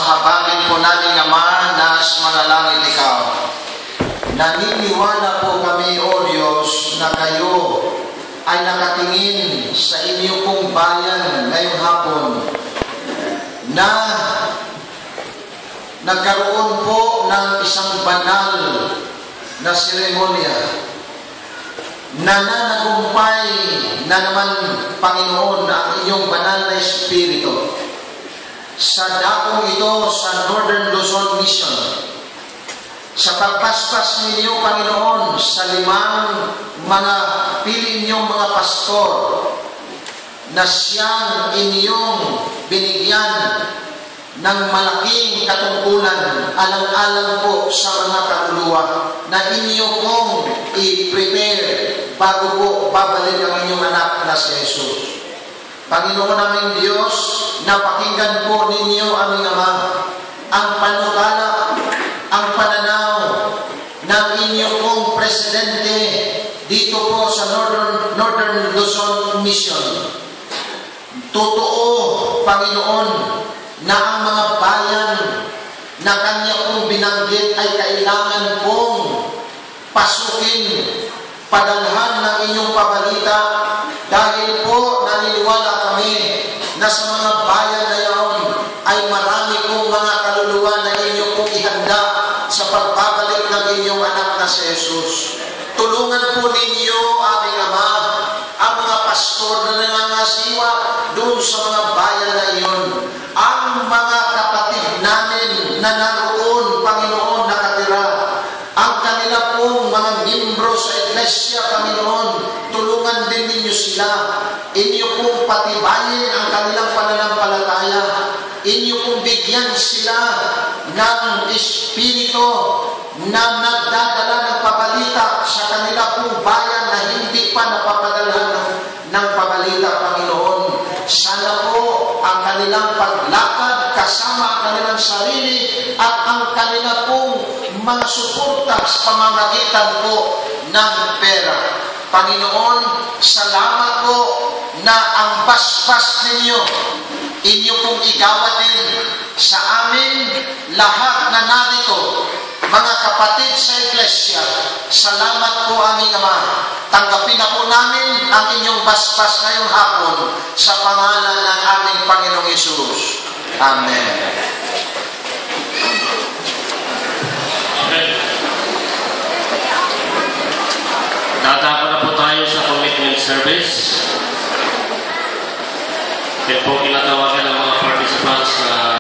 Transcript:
Pahabagin po namin, Ama, na sa mga langit Ikaw. Naniniwala po kami, O Diyos, na kayo ay nakatingin sa inyo pong bayan ngayong hapon na nagkaroon po ng isang banal na seremonya. Nananagumpay na naman, Panginoon, ang inyong banal na Espiritu sa dakong ito sa Northern Luzon Mission. Sa pagpaspas ninyo, Panginoon, sa 5 mga pili ninyong mga pastor na siyang inyong binigyan ng malaking katungkulan, alang-alang po sa mga kaluluwa na inyo pong i-prepare bago po babalik ang inyong anak na si Jesus. Panginoon naming Diyos, napakinggan po ninyo, aming Ama, ang panukala, ang pananaw ng inyo pong presidente dito po sa Northern Luzon Mission. Totoo, Panginoon, na ang mga bayan na kanya pong binanggit ay kailangan pong pasukin, padalhan ng inyong pabalita, dahil po naniniwala kami na sa mga bayan na yaon ay marami pong mga kaluluwa na inyo pong ihanda sa pagbabalik ng inyong anak na si Jesus. Tulungan po ninyo, aming Ama, ang mga pastor na nangangasiwa doon sa mga bayan na iyon, ang mga kapatid namin na naroon, Panginoon, nakatira, ang kanila pong mga membro sa Iglesia, Panginoon, tulungan din ninyo sila. Inyo pong patibayin ang kanilang pananampalataya. Inyo pong bigyan sila ng Espiritu na nagdadala ng pabalita sa kanila pong bayan na hindi pa napapadalhan ng pabalita, Panginoon. Sana po ang kanilang paglakad kasama ang kanilang sarili at ang kanila pong mga suporta sa pamamagitan po ng pera. Panginoon, salamat po na ang basbas ninyo, inyo pong igawa din sa amin lahat na narito, mga kapatid sa Iglesia. Salamat po, aming Ama. Tanggapin na po namin ang inyong basbas ngayong hapon sa pangalan ng aming Panginoong Hesus. Amen. Dadako na po tayo sa commitment service. Kaya po kinatawag